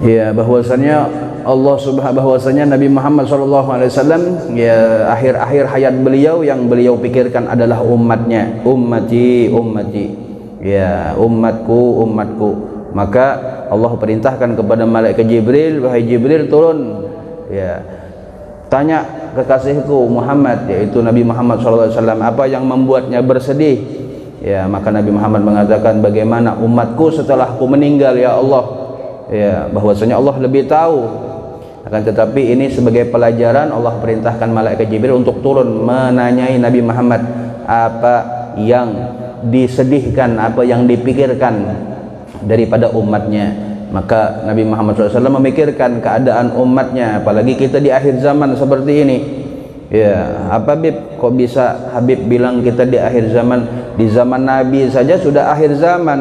Ya, bahwasanya bahwasanya Nabi Muhammad SAW ya akhir hayat beliau yang beliau pikirkan adalah umatnya, ummati ummati, ya umatku umatku. Maka Allah perintahkan kepada malaikat Jibril, wahai Jibril turun, ya tanya kekasihku Muhammad, yaitu Nabi Muhammad SAW, apa yang membuatnya bersedih. Ya, maka Nabi Muhammad mengatakan, bagaimana umatku setelahku meninggal ya Allah. Ya, bahwasanya Allah lebih tahu. Akan tetapi ini sebagai pelajaran, Allah perintahkan malaikat Jibril untuk turun menanyai Nabi Muhammad apa yang disedihkan, apa yang dipikirkan daripada umatnya. Maka Nabi Muhammad SAW memikirkan keadaan umatnya, apalagi kita di akhir zaman seperti ini. Ya, apa Habib, kok bisa Habib bilang kita di akhir zaman? Di zaman Nabi saja sudah akhir zaman.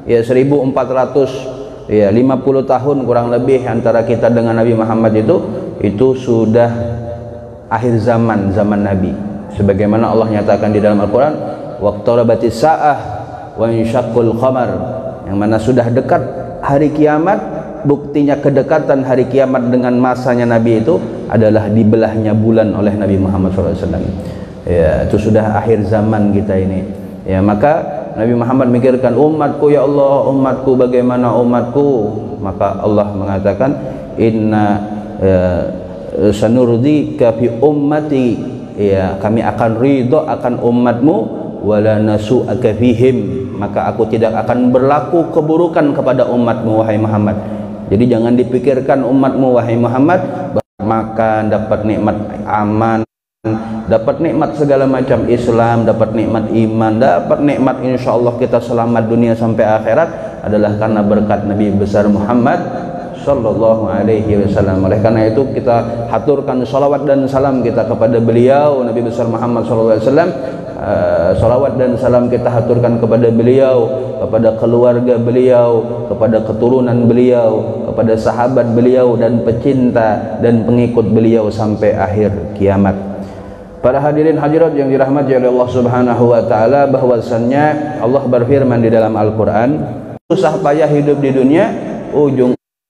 Ya, 1400 ya 50 tahun kurang lebih antara kita dengan Nabi Muhammad itu sudah akhir zaman, zaman Nabi. Sebagaimana Allah nyatakan di dalam Al-Qur'an, waqtarabatis sa'ah wa insyaqqul qamar, yang mana sudah dekat hari kiamat. Buktinya kedekatan hari kiamat dengan masanya Nabi itu adalah dibelahnya bulan oleh Nabi Muhammad SAW. Ya, itu sudah akhir zaman kita ini. Ya, maka Nabi Muhammad mikirkan umatku ya Allah, umatku, bagaimana umatku? Maka Allah mengatakan, inna sanurdika fi ummati, ya kami akan ridho akan umatmu, wala nasu'aka fihim, maka aku tidak akan berlaku keburukan kepada umatmu wahai Muhammad. Jadi jangan dipikirkan umatmu wahai Muhammad makan, dapat nikmat aman, dapat nikmat segala macam Islam, dapat nikmat iman, dapat nikmat insyaallah kita selamat dunia sampai akhirat adalah karena berkat Nabi besar Muhammad sallallahu alaihi wasallam. Oleh karena itu kita haturkan salawat dan salam kita kepada beliau Nabi besar Muhammad sallallahu alaihi wasallam. Salawat dan salam kita haturkan kepada beliau, kepada keluarga beliau, kepada keturunan beliau, kepada sahabat beliau dan pecinta dan pengikut beliau sampai akhir kiamat. Para hadirin hadirat yang dirahmati oleh Allah Subhanahu wa taala, bahwasannya Allah berfirman di dalam Al-Qur'an, susah payah hidup di dunia,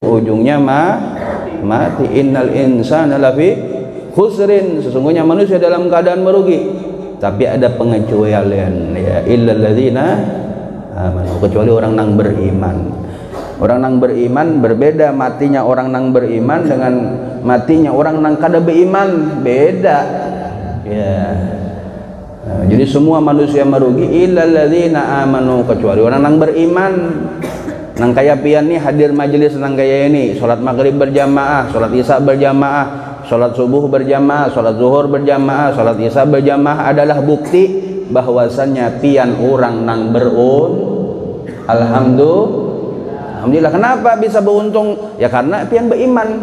ujungnya mati. Innal insana lafi khusrin, sesungguhnya manusia dalam keadaan merugi. Tapi ada pengecualian, ya illal ladzina amanu, kecuali orang yang beriman. Orang yang beriman berbeda matinya orang yang beriman dengan matinya orang yang kada beriman, beda. Ya. Nah, jadi semua manusia merugi illal ladzina amanu, kecuali orang yang beriman. Nang kaya pian nih hadir majelis nang kaya ini, salat maghrib berjamaah, salat isya berjamaah, salat subuh berjamaah, salat zuhur berjamaah, salat isya berjamaah adalah bukti bahwasannya pian orang nang alhamdulillah. Kenapa bisa beruntung? Ya karena pian beriman.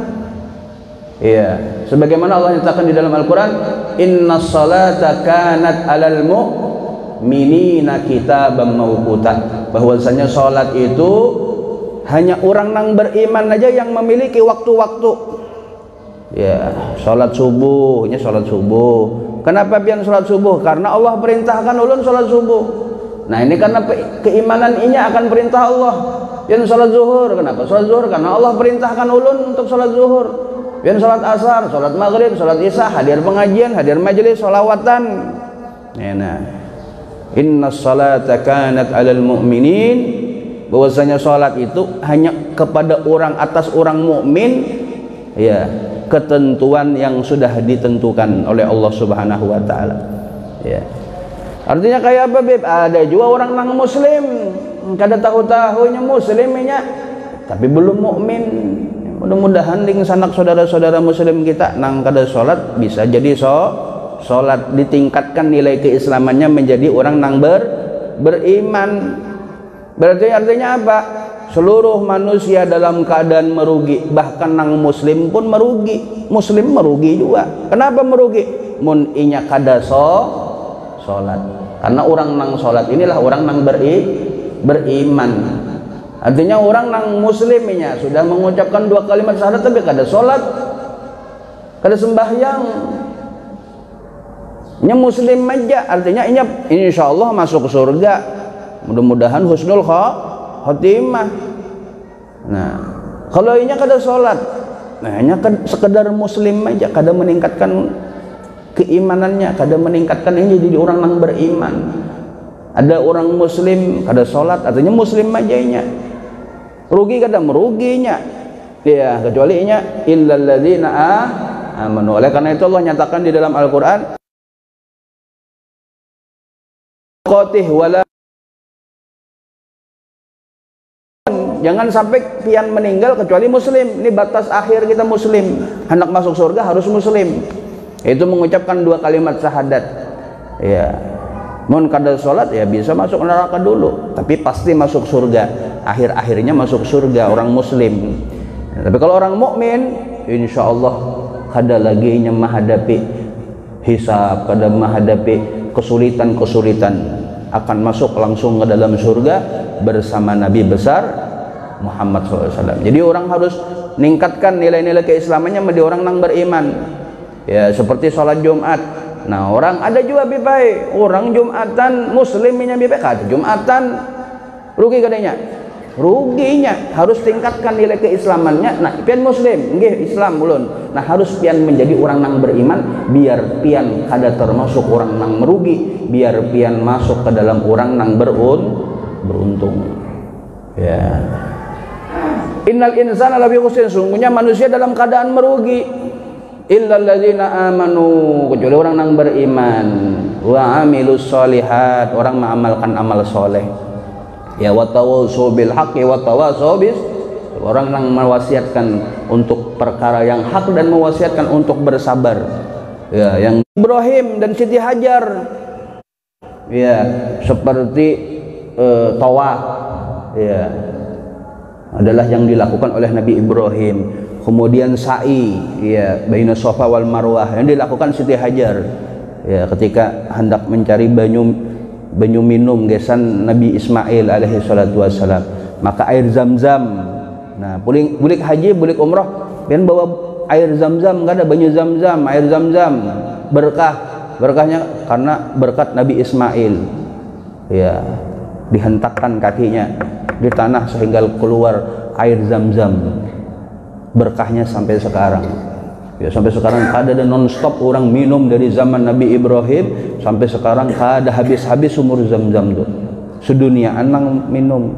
Iya, sebagaimana Allah nyatakan di dalam Al-Qur'an, innas salata kanat 'alal mu'minina kitaban mawquta, bahwasanya salat itu hanya orang yang beriman aja yang memiliki waktu-waktu. Ya, salat subuhnya salat subuh. Kenapa pian salat subuh? Karena Allah perintahkan ulun salat subuh. Nah, ini karena keimanan inya akan perintah Allah. Pian salat zuhur, kenapa salat zuhur? Karena Allah perintahkan ulun untuk salat zuhur. Pian salat asar, salat maghrib, salat isya, hadir pengajian, hadir majelis, sholawatan. Nah, innas salata kanat 'alal mu'minin, bahwasanya salat itu hanya kepada orang atas orang mukmin, ya ketentuan yang sudah ditentukan oleh Allah Subhanahu wa taala. Ya. Artinya kayak apa, Beb? Ada juga orang nang muslim, kada tahu-tahunya muslimnya tapi belum mukmin. Mudah-mudahan ning sanak saudara-saudara muslim kita nang kada salat bisa jadi salat, ditingkatkan nilai keislamannya menjadi orang nang beriman. Berarti artinya apa? Seluruh manusia dalam keadaan merugi, bahkan nang muslim pun merugi. Muslim merugi juga. Kenapa merugi? Mun inya kada salat. Karena orang nang salat inilah orang nang beriman. Artinya orang nang muslimnya sudah mengucapkan 2 kalimat syahadat tapi kada salat, kada sembahyang. Nya muslim aja, artinya inya insyaallah masuk surga. Mudah-mudahan husnul khotimah. Nah, Kalau inya kada salat, nah hanya sekedar muslim aja, kada meningkatkan keimanannya, kada meningkatkan ini jadi orang yang beriman. Ada orang muslim kada salat, artinya muslim aja inya. Rugi kada meruginya. Ya, kecuali inya illal ladzina amanu. Oleh karena itu Allah nyatakan di dalam Al-Qur'an qatih wala, jangan sampai pian meninggal kecuali muslim. Ini batas akhir kita muslim. Hendak masuk surga harus muslim. Itu mengucapkan 2 kalimat syahadat. Ya. Mun kada salat ya bisa masuk neraka dulu, tapi pasti masuk surga. Akhir-akhirnya masuk surga orang muslim. Tapi kalau orang mukmin, insyaallah kada lagi nya menghadapi hisab, kada menghadapi kesulitan-kesulitan, akan masuk langsung ke dalam surga bersama Nabi besar Muhammad SAW. Jadi orang harus meningkatkan nilai-nilai keislamannya menjadi orang yang beriman. Ya, seperti sholat Jumat. Nah, orang ada juga bipai, orang Jumatan muslimnya bipai, kada Jumatan rugi kadanya. Ruginya harus tingkatkan nilai keislamannya. Nah, pian muslim, nggih Islam ulun. Nah, harus pian menjadi orang yang beriman biar pian kada termasuk orang yang merugi, biar pian masuk ke dalam orang yang beruntung. Ya. Innal insana lafi khusrin, sungguhnya manusia dalam keadaan merugi. Illal ladzina amanu, kecuali orang yang beriman, wa amilus solihat, orang mengamalkan amal soleh. Ya, wa tawassaw bil haqqi wa tawassaw bis, orang yang mewasiatkan untuk perkara yang hak dan mewasiatkan untuk bersabar. Ya, yang Ibrahim dan Siti Hajar, ya, seperti tawaf, ya, adalah yang dilakukan oleh Nabi Ibrahim. Kemudian sa'i, ya, baina Safa wal Marwah yang dilakukan Siti Hajar, ya, ketika hendak mencari banyu minum gesan Nabi Ismail alaihi salatu wassalam. Maka air Zam-Zam, nah bulik haji bulik umrah pian bawa air Zam-Zam, enggak ada banyu Zam-Zam, air Zam-Zam berkahnya karena berkat Nabi Ismail, ya, dihentakkan kakinya di tanah sehingga keluar air Zam-Zam. Berkahnya sampai sekarang, ya, sampai sekarang kada ada non-stop orang minum dari zaman Nabi Ibrahim sampai sekarang kada habis-habis sumur Zam-Zam tuh sedunia anang minum.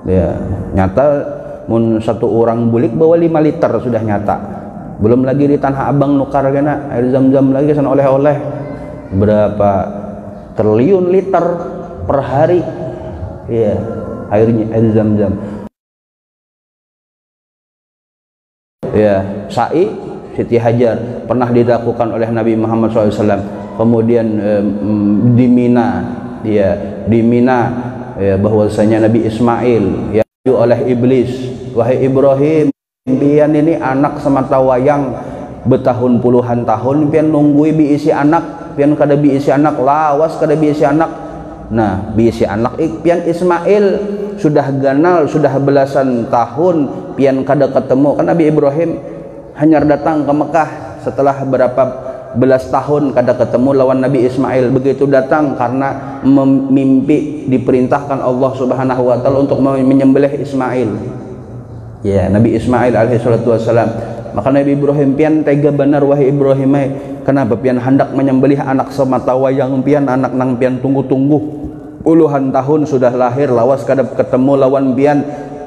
Ya, nyata mun satu orang bulik bawa 5 liter sudah nyata, belum lagi di Tanah Abang nukar kena air Zam-Zam lagi sana oleh-oleh berapa triliun liter per hari, ya, airnya air Zam-Zam. Ya, sa'i Siti Hajar pernah dilakukan oleh Nabi Muhammad SAW. Kemudian di Mina, ya, di Mina, ya, bahwasanya Nabi Ismail ya oleh iblis, wahai Ibrahim, pian ini anak semata wayang betahun puluhan tahun pian nunggui biisi anak, pian kada biisi anak, lawas kada biisi anak. Nah, biisi anak pian Ismail sudah ganal, sudah belasan tahun pian kada ketemu. Kan Nabi Ibrahim hanya datang ke Mekah setelah berapa belas tahun kada ketemu lawan Nabi Ismail. Begitu datang karena mimpi diperintahkan Allah Subhanahu wa taala untuk menyembelih Ismail. Ya, Nabi Ismail alaihi salatu wassalam. Maka Nabi Ibrahim pian tega benar, wahai Ibrahim, kenapa pian hendak menyembelih anak semata wayang pian, anak nang pian tunggu-tunggu puluhan tahun sudah lahir, lawas kada ketemu lawan pian,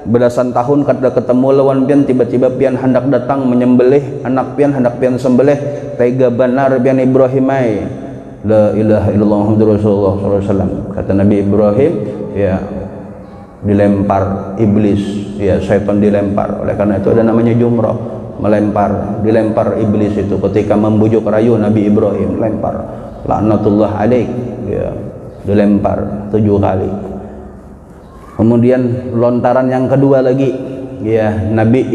belasan tahun kada ketemu lawan pian, tiba-tiba pian hendak datang menyembelih anak pian, hendak pian sembelih. Tega benar pian Ibrahim, la ilaha illallah Muhammadur Rasulullah sallallahu alaihi wasallam. Kata Nabi Ibrahim, ya, dilempar iblis, ya, syaitan dilempar. Oleh karena itu ada namanya jumrah, melempar, dilempar iblis itu ketika membujuk rayu Nabi Ibrahim, lempar, laknatullah alaik, ya, dilempar 7 kali. Kemudian lontaran yang kedua lagi, ya, Nabi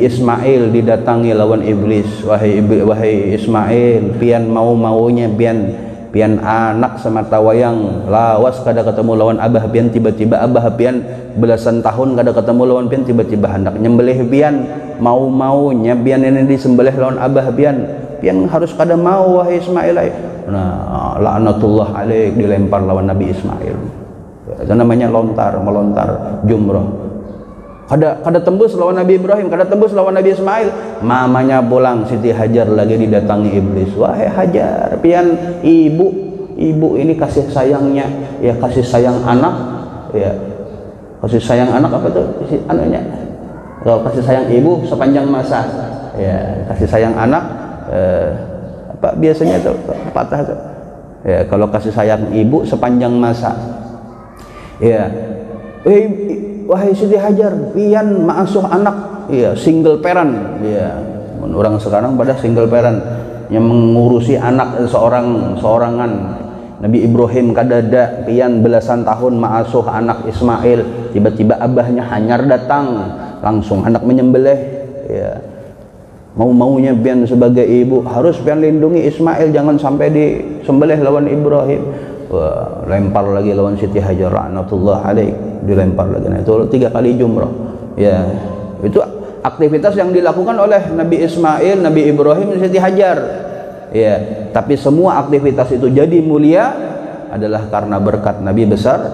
Ismail didatangi lawan iblis, wahai Ismail, pian mau-maunya pian anak semata wayang, lawas kada ketemu lawan abah pian, tiba-tiba abah pian belasan tahun kada ketemu lawan pian, tiba-tiba hendak nyembelih pian, mau-maunya pian ini disembelih lawan abah pian harus kada mau, wahai Ismail. Nah, laknatullah alaik, dilempar lawan Nabi Ismail. Itu namanya melontar jumrah. Kada tembus lawan Nabi Ibrahim, kada tembus lawan Nabi Ismail. Mamanya pulang, Siti Hajar lagi didatangi iblis. Wahai Hajar, pian ibu ini kasih sayangnya, ya kasih sayang anak, ya kasih sayang anak apa tuh anunya? Kalau kasih sayang ibu sepanjang masa, ya kasih sayang anak apa biasanya tuh patah tuh. Ya kalau kasih sayang ibu sepanjang masa, ya. Wahai Siti Hajar, pian ma'asuh anak, iya single parent, iya. Orang sekarang pada single parent yang mengurusi anak seorangan. Nabi Ibrahim kadada pian belasan tahun ma'asuh anak Ismail, tiba-tiba abahnya hanyar datang, langsung anak menyembelih, ya. Mau-maunya pian sebagai ibu harus pian lindungi Ismail jangan sampai disembelih lawan Ibrahim. Wah, lempar lagi lawan Siti Hajar laknatullah alaih, dilempar lagi. Nah, itu 3 kali jumrah. Ya, itu aktivitas yang dilakukan oleh Nabi Ismail, Nabi Ibrahim, dan Siti Hajar. Ya, tapi semua aktivitas itu jadi mulia adalah karena berkat Nabi besar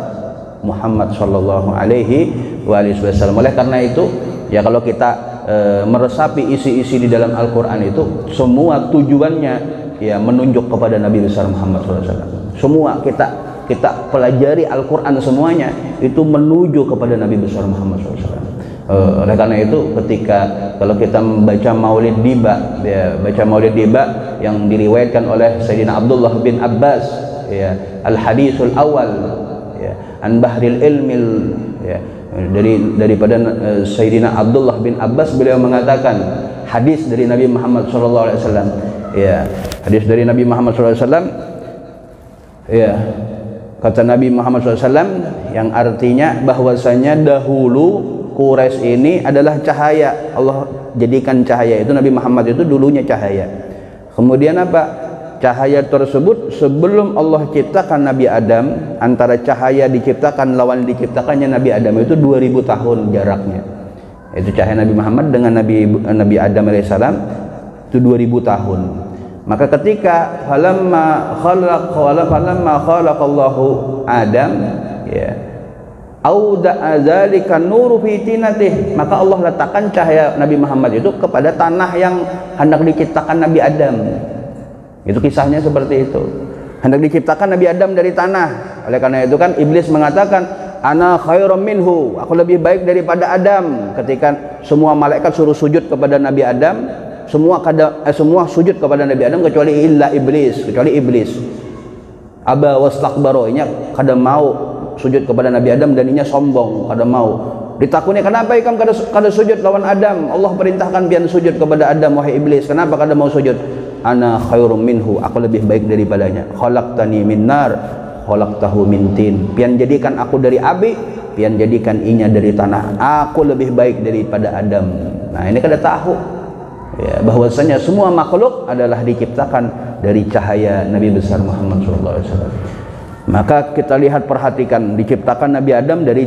Muhammad sallallahu alaihi wasallam. Oleh karena itu, ya kalau kita meresapi isi-isi di dalam Al-Qur'an itu semua tujuannya ya menunjuk kepada Nabi besar Muhammad sallallahu alaihi wasallam. Semua kita pelajari Al-Quran semuanya itu menuju kepada Nabi besar Muhammad SAW. Oleh karena itu ketika kalau kita membaca Maulid Diba, ya, baca Maulid Diba yang diriwayatkan oleh Sayyidina Abdullah bin Abbas, ya, Al-Hadisul Awal, ya, An Bahril Ilmil, ya, daripada Sayyidina Abdullah bin Abbas, beliau mengatakan hadis dari Nabi Muhammad SAW, ya, hadis dari Nabi Muhammad SAW. Ya, kata Nabi Muhammad SAW yang artinya bahwasanya dahulu Quraisy ini adalah cahaya. Allah jadikan cahaya itu, Nabi Muhammad itu dulunya cahaya. Kemudian apa? Cahaya tersebut sebelum Allah ciptakan Nabi Adam, antara cahaya diciptakan lawan diciptakannya Nabi Adam itu 2000 tahun jaraknya. Itu cahaya Nabi Muhammad dengan Nabi Adam alaihissalam itu 2000 tahun. Maka ketika falamma khalaqallahu Adam, ya, auda zalika nuru fi tinatih, maka Allah letakkan cahaya Nabi Muhammad itu kepada tanah yang hendak diciptakan Nabi Adam. Itu kisahnya seperti itu. Hendak diciptakan Nabi Adam dari tanah. Oleh karena itu kan iblis mengatakan ana khairum minhu, aku lebih baik daripada Adam. Ketika semua malaikat suruh sujud kepada Nabi Adam, semua sujud kepada Nabi Adam kecuali iblis. Aba wastakbaro, inya kada mau sujud kepada Nabi Adam dan inya sombong, kada mau. Ditakuni kenapa ikam kada sujud lawan Adam? Allah perintahkan pian sujud kepada Adam, wahai iblis. Kenapa kada mau sujud? Ana khairum minhu, aku lebih baik daripadanya. Khalaqtani min nar, khalaqtahu min tin. Pian jadikan aku dari api, pian jadikan inya dari tanah. Aku lebih baik daripada Adam. Nah, ini kada tahu, ya, bahwasanya semua makhluk adalah diciptakan dari cahaya Nabi besar Muhammad SAW. Maka kita lihat, perhatikan, diciptakan Nabi Adam dari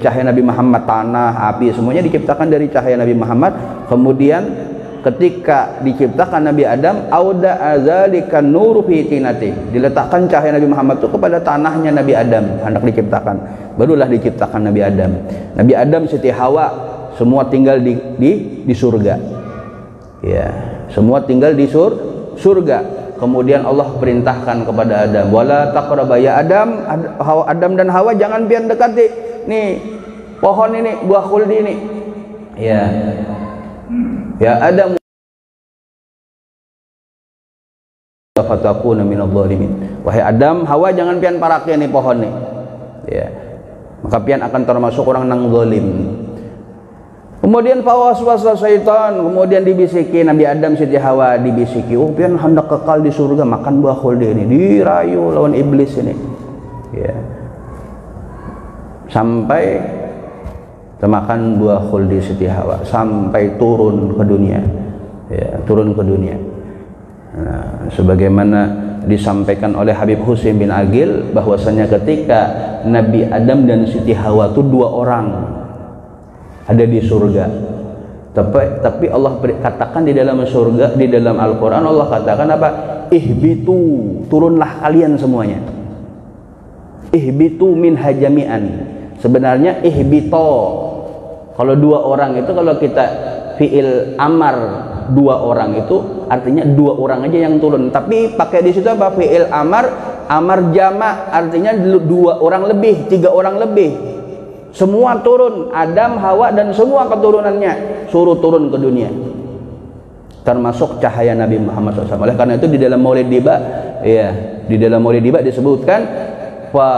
cahaya Nabi Muhammad, tanah, api, semuanya diciptakan dari cahaya Nabi Muhammad. Kemudian ketika diciptakan Nabi Adam, auda azalika nuru fi tinati, diletakkan cahaya Nabi Muhammad itu kepada tanahnya Nabi Adam hendak diciptakan. Barulah diciptakan Nabi Adam. Nabi Adam, Siti Hawa, semua tinggal di surga. Ya, semua tinggal di surga. Kemudian Allah perintahkan kepada Adam, wala taqraba ya Adam, Adam dan Hawa jangan pian dekati nih pohon ini, buah khuldi ini. Ya Adam, fatakuna minadh dhalimin. Wahai Adam, Hawa jangan pian parake nih pohon nih. Ya. Maka pian akan termasuk orang nang zalim. Kemudian fawaswasa syaitan, kemudian dibisiki Nabi Adam, Siti Hawa dibisiki, oh pian hendak kekal di surga makan buah khuldi ini, dirayu lawan iblis ini. Ya. Sampai termakan buah khuldi Siti Hawa, sampai turun ke dunia. Ya, turun ke dunia. Nah, sebagaimana disampaikan oleh Habib Husain bin Agil bahwasanya ketika Nabi Adam dan Siti Hawa itu dua orang ada di surga, tapi Allah katakan di dalam surga, di dalam Al-Quran Allah katakan apa? Ihbitu, turunlah kalian semuanya. Ihbitu min hajamian, sebenarnya ihbito Kalau 2 orang itu, kalau kita fiil amar 2 orang itu artinya 2 orang aja yang turun. Tapi pakai di situ apa? Fiil amar, amar jamak artinya 2 orang lebih, 3 orang lebih. Semua turun, Adam, Hawa dan semua keturunannya suruh turun ke dunia. Termasuk cahaya Nabi Muhammad SAW. Oleh karena itu di dalam Maulid Diba, ya, di dalam Maulid Diba disebutkan fa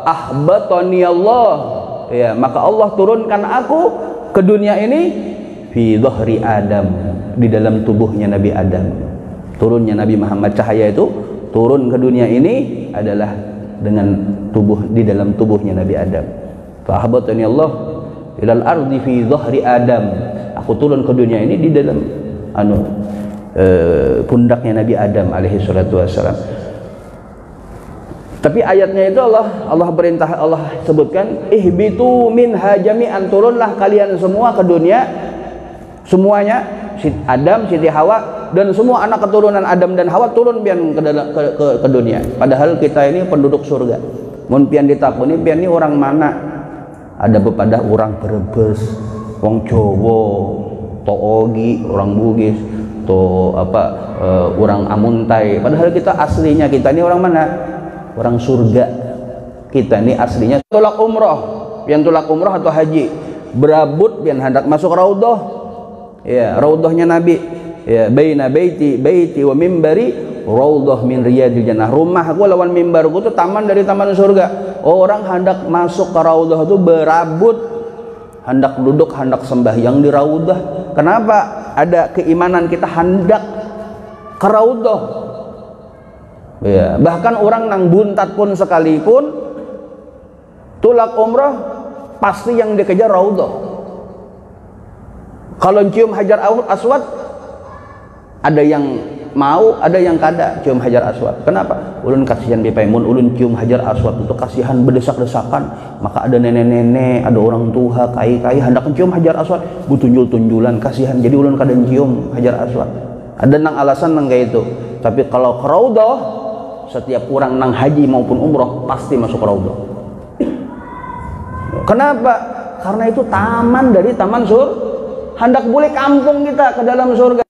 ahbatani Allah, ya, maka Allah turunkan aku ke dunia ini fi dhahri Adam, di dalam tubuhnya Nabi Adam. Turunnya Nabi Muhammad, cahaya itu turun ke dunia ini adalah dengan tubuh, di dalam tubuhnya Nabi Adam. Fa ahbatani Allah ilal ardi fi dhahri Adam, aku turun ke dunia ini di dalam pundaknya Nabi Adam alaihi salatu wassalam. Tapi ayatnya itu Allah perintah, Allah sebutkan ihbitu minha jami'an, turunlah kalian semua ke dunia, semuanya, Adam, Siti Hawa dan semua anak keturunan Adam dan Hawa turun pian ke dunia. Padahal kita ini penduduk surga. Mun pian ditakuni pian ini orang mana? Ada bepada orang Brebes, wong Jawa, to Ogi, orang Bugis, to orang Amuntai. Padahal kita aslinya, kita ini orang mana? Orang surga. Kita ini aslinya tulak umroh, pian tulak umroh atau haji, berabut pian hendak masuk raudhah, ya, raudhahnya Nabi, ya, baina baiti wa mimbari raudhah min riyadil jannah. Rumahku lawan mimbarku itu taman dari taman surga. Orang hendak masuk ke raudhah itu berabut, hendak duduk, hendak sembahyang di raudhah. Kenapa? Ada keimanan kita hendak ke raudhah. Ya, bahkan orang nang buntat pun sekalipun tulak umrah pasti yang dikejar raudhah. Kalau cium Hajar Aswad, ada yang mau, ada yang kada cium Hajar Aswad. Kenapa? Ulun kasihan bipaimun, ulun cium Hajar Aswad itu kasihan berdesak-desakan. Maka ada nenek-nenek, ada orang tua, kai-kai hendak cium Hajar Aswad, butunjul-tunjulan, kasihan. Jadi ulun kada cium Hajar Aswad. Ada nang alasan nang kayak itu. Tapi kalau ke raudhah, setiap orang nang haji maupun umroh pasti masuk raudhah. Kenapa? Karena itu taman dari taman hendak boleh kampung kita ke dalam surga.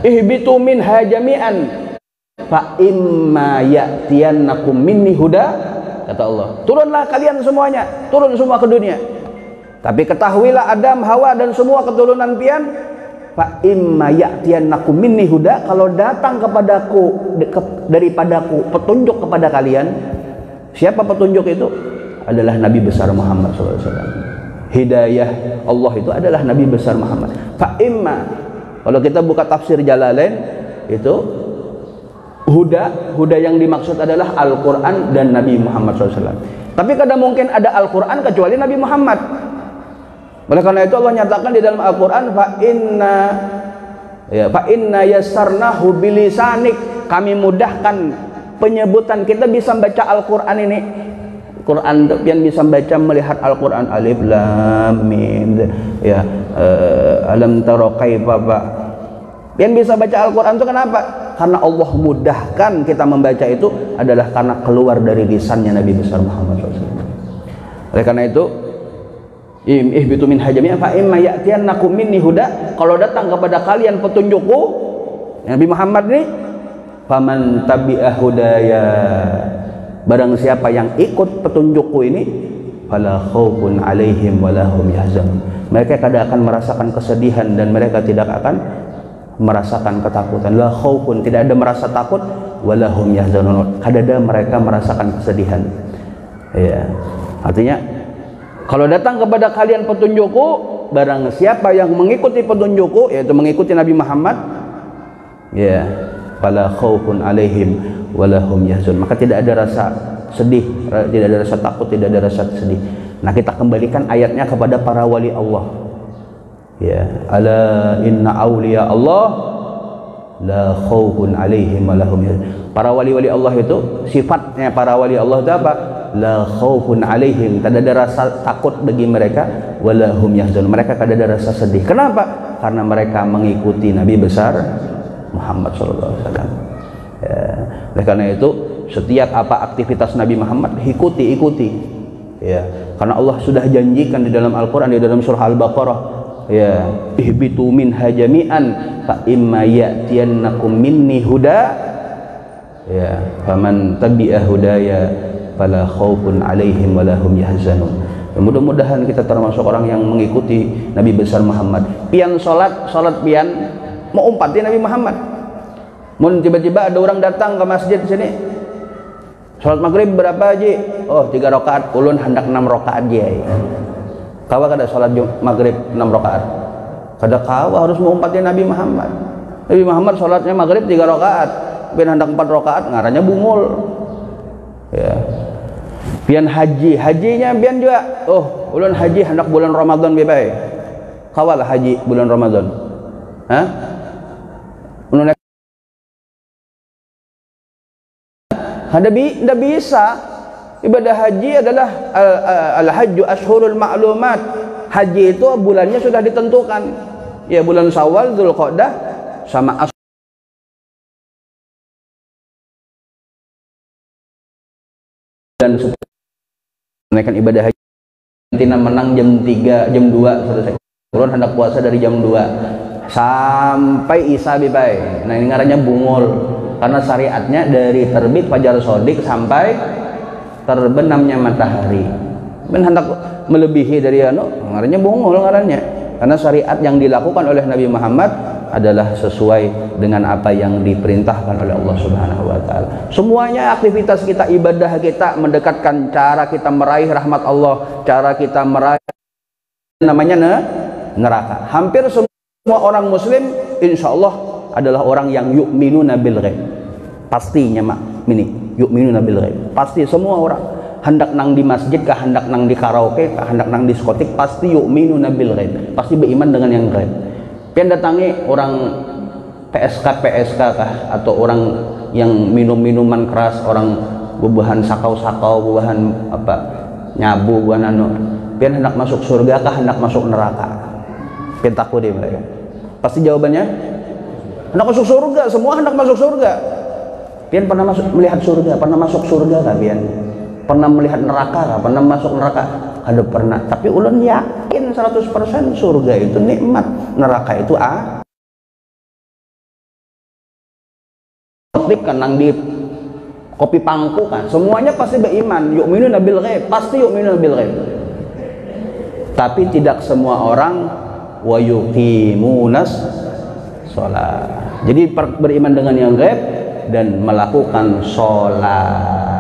Ihbitu minha jami'an fa imma ya'tiyannakum minni huda, kata Allah. Turunlah kalian semuanya, turun semua ke dunia. Tapi ketahuilah Adam, Hawa dan semua keturunan pian, fa imma ya'tiyannakum minni huda, kalau datang kepadaku daripadaku petunjuk kepada kalian. Siapa petunjuk itu? Adalah Nabi besar Muhammad SAW. Hidayah Allah itu adalah Nabi besar Muhammad. Fa imma, kalau kita buka tafsir Jalalain itu huda yang dimaksud adalah Al-Quran dan Nabi Muhammad SAW. Tapi kadang mungkin ada Al-Quran kecuali Nabi Muhammad. Oleh karena itu Allah nyatakan di dalam Al-Quran fa inna yassarnahu bilisanik, kami mudahkan penyebutan, kita bisa baca Al-Quran ini. Quran yang bisa baca, melihat Al-Quran alif lam mim, ya, alam tara kaifa, yang bisa baca Al-Quran itu kenapa? Karena Allah mudahkan kita membaca itu adalah karena keluar dari lisannya Nabi besar Muhammad SAW. Oleh karena itu ihbitu minha jami'an fa imma ya'tiyannakum minni huda, kalau datang kepada kalian petunjukku Nabi Muhammad ini, faman tabi'a hudaya, barang siapa yang ikut petunjukku ini, fala khaufun alaihim wala hum yahzanun, mereka tidak akan merasakan kesedihan dan mereka tidak akan merasakan ketakutan. La khaufun, tidak ada merasa takut, wala hum yahzanun, kada ada mereka merasakan kesedihan. Ya, artinya kalau datang kepada kalian petunjukku, barang siapa yang mengikuti petunjukku, yaitu mengikuti Nabi Muhammad, ya, fala khaufun alaihim wala hum yahzun, maka tidak ada rasa sedih, tidak ada rasa takut, tidak ada rasa sedih. Nah, kita kembalikan ayatnya kepada para wali Allah. Ya, ala inna awliya Allah la khaufun alaihim wala hum yahzun. Para wali-wali Allah itu sifatnya, para wali Allah itu apa? La khaufun alaihim, tidak ada rasa takut bagi mereka, wala hum yahzun, mereka tidak ada rasa sedih. Kenapa? Karena mereka mengikuti Nabi besar Muhammad sallallahu alaihi wasallam. Ya. Oleh karena itu setiap apa aktivitas Nabi Muhammad ikuti. Ya, karena Allah sudah janjikan di dalam Al-Qur'an, di dalam surah Al-Baqarah, ya, ihbitu minha jami'an fa imma ya'tiyannakum minni huda, ya, faman tabi'a hudaya fala khaufun 'alaihim wala hum yahzanun. Mudah-mudahan kita termasuk orang yang mengikuti Nabi besar Muhammad. Pian salat pian mau umpati Nabi Muhammad. Mun tiba-tiba ada orang datang ke masjid sini, salat maghrib berapa Ji? Oh 3 rakaat, ulun hendak 6 rakaat Ji. Kawa kada salat maghrib 6 rakaat. Kada kawa harus mengumpati Nabi Muhammad. Nabi Muhammad salatnya maghrib 3 rakaat, pian hendak 4 rakaat ngarannya bungul. Ya. Pian hajinya pian juga. Oh, ulun haji hendak bulan Ramadan bebay. Kawa lah haji bulan Ramadan. Hah? Ulun tidak bisa. Ibadah haji adalah al-hajju ashhurul ma'lumat. Haji itu bulannya sudah ditentukan. Ya, bulan Syawal, Dzulqa'dah sama dan menaikkan ibadah haji. Nanti menang jam 3, jam 2 selesai. Ulun hendak puasa dari jam 2 sampai Isya bebay. Nah, ini ngarannya bungul. Karena syariatnya dari terbit fajar sodik sampai terbenamnya matahari. Ben hendak melebihi dari ngarannya bungul ngarannya. Karena syariat yang dilakukan oleh Nabi Muhammad adalah sesuai dengan apa yang diperintahkan oleh Allah Subhanahu wa taala. Semuanya aktivitas kita, ibadah kita mendekatkan cara kita meraih rahmat Allah, cara kita meraih namanya neraka. Hampir semua orang muslim insyaallah adalah orang yang yu'minuna bil ghaib. Pastinya mak ini yu'minuna bil ghaib. Pasti semua orang hendak nang di masjid kah, hendak nang di karaoke kah, hendak nang diskotik, pasti yu'minuna bil ghaib. Pasti beriman dengan yang ghaib. Pian datangi orang PSK kah, atau orang yang minum minuman keras, orang bubuhan sakau, bubuhan apa nyabu, bubuhan pian hendak masuk surga kah, hendak masuk neraka? Pian takut deh mereka. Pasti jawabannya hendak masuk surga, semua hendak masuk surga. Pian pernah melihat surga, pernah masuk surga kah pian? Pernah melihat neraka kah? Pernah masuk neraka? Ada pernah. Tapi ulun yakin 100% surga itu nikmat, neraka itu kan nang di kopi pangku kan. Semuanya pasti beriman, yu'minuna bil ghaib, pasti yu'minuna bil ghaib. Tapi tidak semua orang wa yuqimunas sholat. Jadi beriman dengan yang gaib dan melakukan sholat.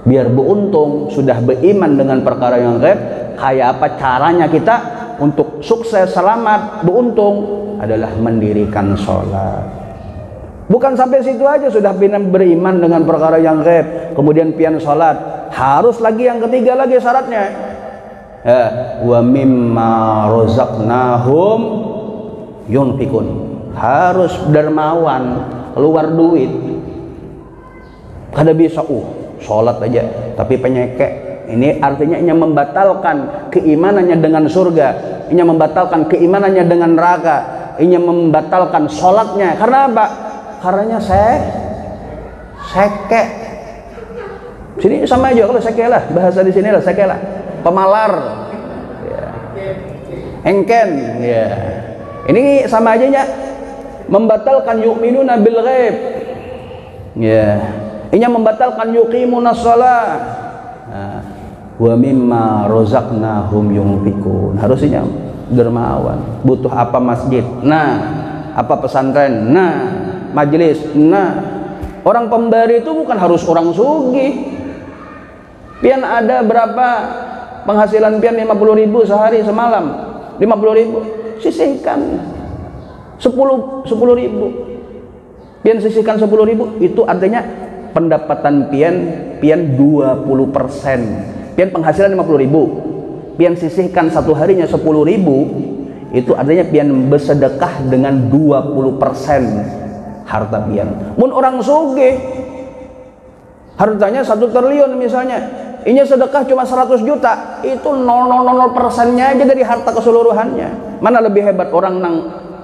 Biar beruntung, sudah beriman dengan perkara yang gaib, kayak apa caranya kita untuk sukses, selamat, beruntung adalah mendirikan sholat. Bukan sampai situ aja sudah beriman dengan perkara yang gaib, kemudian pian sholat. Harus lagi yang ketiga lagi syaratnya. Wa mimma razaqnahum yunfikun. Harus dermawan, keluar duit. Kada bisa sholat aja tapi penyekek. Ini artinya ia membatalkan keimanannya dengan surga, ia membatalkan keimanannya dengan neraka, ia membatalkan sholatnya. Karena apa? Karena seke. Sini sama aja kalau seke lah, bahasa di sini lah seke lah, pemalar, ya. Engken, ya. Ini sama aja ya, membatalkan yu'minuna bil ghaib, ya. Ini membatalkan yuqimunas shalah. Wa mimma razaqnahum yunfikun. Harusnya dermawan. Butuh apa masjid? Nah, apa pesantren? Nah, majelis. Nah, orang pemberi itu bukan harus orang sugih. Pian ada berapa penghasilan pian 50.000 sehari semalam? 50.000. Sisihkan 10.000. Pian sisihkan 10.000, itu artinya pendapatan pian 20%. Pian penghasilan 50.000, pian sisihkan satu harinya 10.000, itu artinya pian bersedekah dengan 20% harta pian. Mun orang sugih hartanya 1 triliun misalnya, inya sedekah cuma 100 juta, itu 0,00% aja dari harta keseluruhannya. Mana lebih hebat orang nang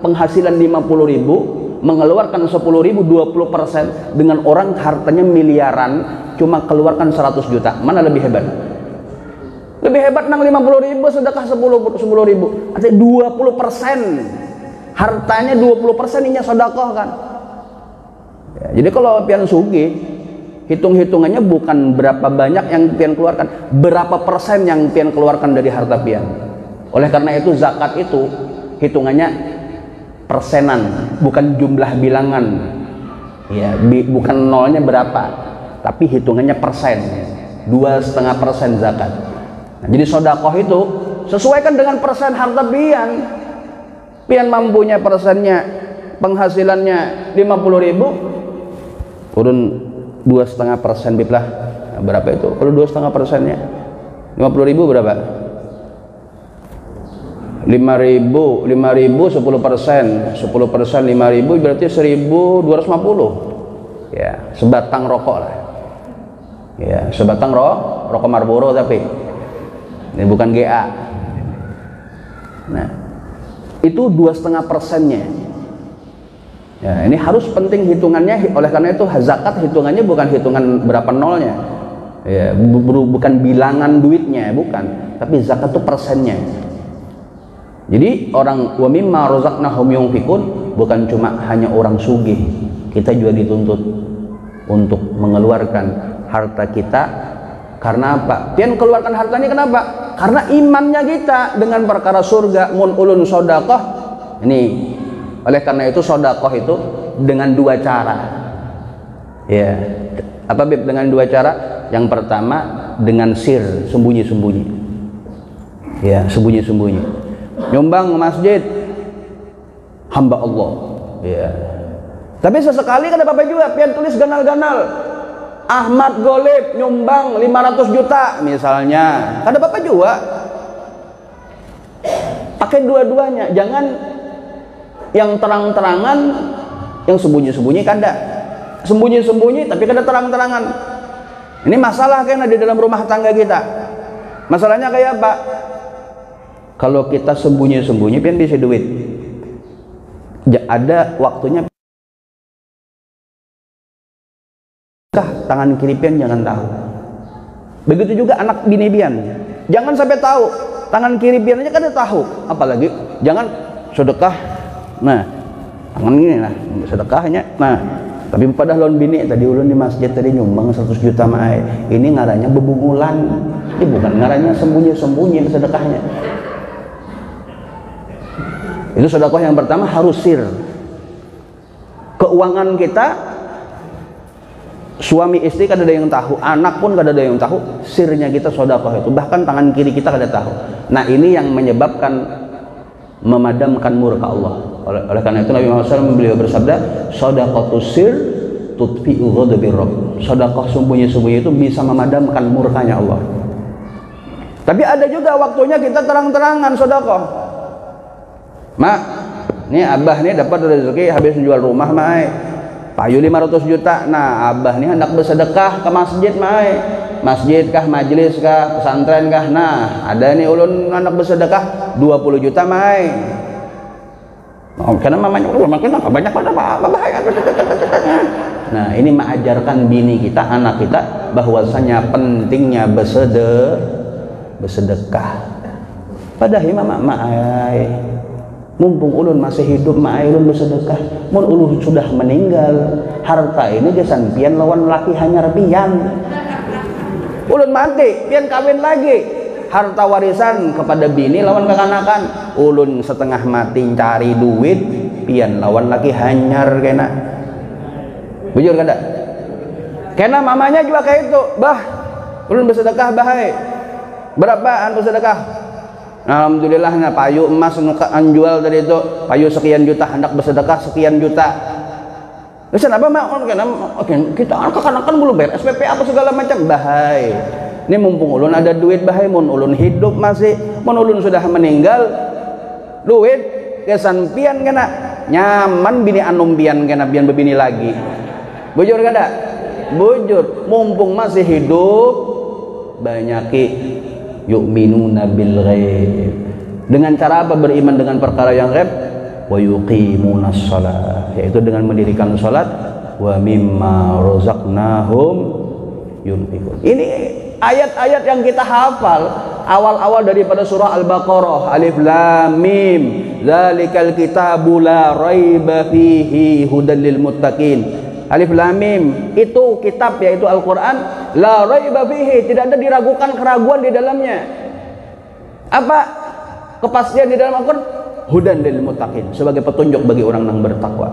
penghasilan 50.000 mengeluarkan 10.000 20% dengan orang hartanya miliaran cuma keluarkan 100 juta. Mana lebih hebat? Lebih hebat nang 50.000 sedekah 10.000. Artinya 20%. Hartanya 20% nya sedekah kan. Ya, jadi kalau pian sugih, hitung-hitungannya bukan berapa banyak yang pian keluarkan, berapa persen yang pian keluarkan dari harta pian. Oleh karena itu zakat itu hitungannya persenan, bukan jumlah bilangan. Ya, bukan nolnya berapa, tapi hitungannya persen. 2,5% zakat. Nah, jadi sedekah itu sesuaikan dengan persen harta pian. Pian mampunya persennya, penghasilannya 50.000, urun 2,5% biplah. Nah, berapa itu? Kalau 2,5%-nya 50.000 berapa? 5.000 10%, 10% 5.000 berarti 1.250. Ya, sebatang rokok lah. Ya, sebatang rokok Marlboro, tapi ini bukan GA. Nah, itu 2,5%-nya. Ya, ini harus penting hitungannya. Oleh karena itu zakat hitungannya bukan hitungan berapa nolnya. Ya, bukan bilangan duitnya, bukan. Tapi zakat itu persennya. Jadi orang wa mimma razaqnahum yunfikun bukan cuma hanya orang sugih. Kita juga dituntut untuk mengeluarkan harta kita. Karena apa? Pian keluarkan hartanya kenapa? Karena imannya kita dengan perkara surga. Mun ulun sedekah. Ini oleh karena itu sedekah itu dengan dua cara. Ya. Apa Bib? Dengan dua cara. Yang pertama dengan sir, sembunyi-sembunyi. Ya, sembunyi-sembunyi. Nyumbang masjid hamba Allah. Ya. Tapi sesekali kan apa juga pian tulis ganal-ganal. Ahmad Golib nyumbang 500 juta misalnya. Ada Bapak juga. Pakai dua-duanya, jangan yang terang-terangan, yang sembunyi-sembunyi kada. Sembunyi-sembunyi tapi kada terang-terangan. Ini masalah kan di dalam rumah tangga kita. Masalahnya kayak apa? Kalau kita sembunyi-sembunyi pian bisa duit. Ada waktunya tangan kiri pian jangan tahu. Begitu juga anak bini pian. Jangan sampai tahu. Tangan kiri pian aja kada tahu. Apalagi jangan sedekah. Nah, tangan ini lah sedekahnya. Nah, tapi pada lawan bini tadi ulun di masjid tadi nyumbang 100 juta mae. Ini ngarannya bebungulan. Ini bukan ngarannya sembunyi-sembunyi sedekahnya. Itu sedekah yang pertama harus sir. Keuangan kita suami istri kada ada yang tahu, anak pun kada ada yang tahu, sirnya kita sedekah itu. Bahkan tangan kiri kita kada tahu. Nah, ini yang menyebabkan memadamkan murka Allah. Oleh karena itu Nabi Muhammad SAW beliau bersabda, sedekatus sir tutfi'u ghadabir rabb. Sedekah sembunyi-sembunyi itu bisa memadamkan murkanya Allah. Tapi ada juga waktunya kita terang-terangan sedekah. Mak, ini abah nih dapat rezeki habis menjual rumah mai. Payu 500 juta. Nah, abah nih hendak bersedekah ke masjid mai. Masjid kah, majelis kah, pesantren kah? Nah, ada nih ulun hendak bersedekah 20 juta mai. Oh, karena mamanya makin apa banyak pada apa bahaya. Nah, ini mengajarkan bini kita, anak kita bahwasanya pentingnya bersedekah. Padahal mama ai mumpung ulun masih hidup ulun bersedekah. Mun ulun sudah meninggal, harta ini gesan pian lawan laki hanyar pian. Ulun mati pian kawin lagi, harta warisan kepada bini lawan kekanakan. Ulun setengah mati cari duit pian lawan laki hanyar kena. Bujur kada? Kena mamanya juga kayak itu. Bah, ulun bersedekah bahai. Berapaan bersedekah? Alhamdulillah, nah payu emas jual dari itu payu sekian juta, hendak bersedekah sekian juta. Terus apa mak? Kita anak-anak kan belum bayar SPP apa segala macam. Bahai. Ini mumpung ulun ada duit bahai, mun ulun hidup masih, mun ulun sudah meninggal, duit kesan pian kena nyaman bini anum pian kena pian bebini lagi. Bujur kada? Bujur. Mumpung masih hidup banyaki yu'minuna bil ghaib. Dengan cara apa beriman dengan perkara yang ghaib? Wa yuqimunas shalah, yaitu dengan mendirikan salat. Wa mimma razaqnahum yunfiqun. Ini ayat-ayat yang kita hafal, awal-awal daripada surah Al-Baqarah, alif lam mim, zalikal kitabu la raiba fihi hudal lil muttaqin. Alif lam mim, itu kitab yaitu Al-Qur'an, la raiba fihi, tidak ada diragukan keraguan di dalamnya. Apa kepastian di dalam Al-Qur'an? Hudan lil muttaqin, sebagai petunjuk bagi orang yang bertakwa.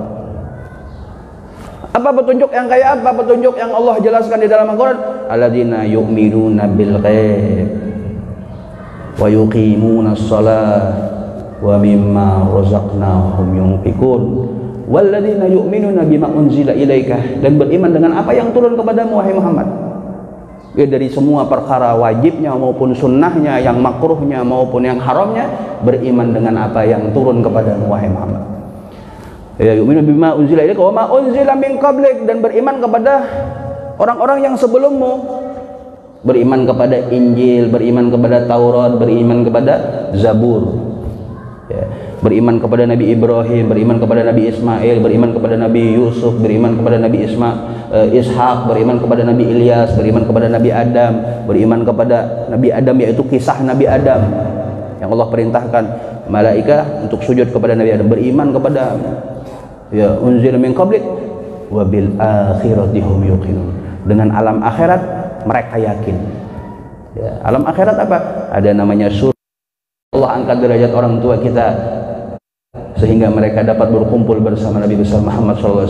Apa petunjuk yang kayak apa? Petunjuk yang Allah jelaskan di dalam Al-Qur'an, alladzina yu'minuna bil ghaib wa yuqimuna shalah wa mimma razaqnahum yunfiqun walladzina yu'minuna bima unzila ilaika, dan beriman dengan apa yang turun kepadamu wahai Muhammad. Ya, dari semua perkara wajibnya maupun sunnahnya, yang makruhnya maupun yang haramnya, beriman dengan apa yang turun kepadamu wahai Muhammad. Ya, yu'minu bima unzila ilaika wa ma unzila min qablik, dan beriman kepada orang-orang yang sebelummu. Beriman kepada Injil, beriman kepada Taurat, beriman kepada Zabur. Ya, beriman kepada Nabi Ibrahim, beriman kepada Nabi Ismail, beriman kepada Nabi Yusuf, beriman kepada Nabi Ishak, beriman kepada Nabi Ilyas, beriman kepada Nabi Adam, beriman kepada Nabi Adam, yaitu kisah Nabi Adam yang Allah perintahkan malaikat untuk sujud kepada Nabi Adam, beriman kepada ya unzil min qablik wa bil akhirati hum yuqinun, dengan alam akhirat mereka yakin. Ya, alam akhirat apa? Ada namanya surga. Allah angkat derajat orang tua kita sehingga mereka dapat berkumpul bersama Nabi besar Muhammad SAW,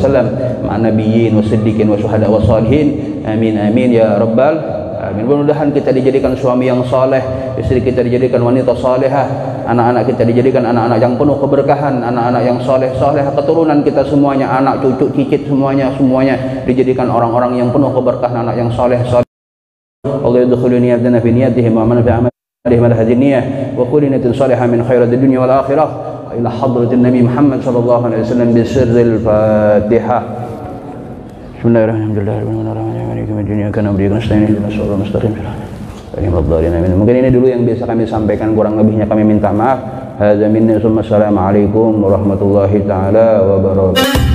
ma'an nabiyyin wa siddiqin wa syuhada wa salihin. Amin amin ya rabbal alamin. Mudah-mudahan kita dijadikan suami yang saleh, istri kita dijadikan wanita salehah, anak-anak kita dijadikan anak-anak yang penuh keberkahan, anak-anak yang saleh-saleh, keturunan kita semuanya, anak cucu cicit semuanya dijadikan orang-orang yang penuh keberkahan, anak yang saleh-saleh. Allah yadkhuluni abdana fi niyatihim wa man fi amalihim ala hadhihi niyyah wa kulli niyatin salihah min khairatid dunya wal akhirah ila hadratin Nabi Muhammad sallallahu alaihi wasallam bi sirril Fatihah. Bismillahirrahmanirrahim. Mungkin ini dulu yang bisa kami sampaikan, kurang lebihnya kami minta maaf. Hadza minni, assalamualaikum warahmatullahi taala wabarakatuh.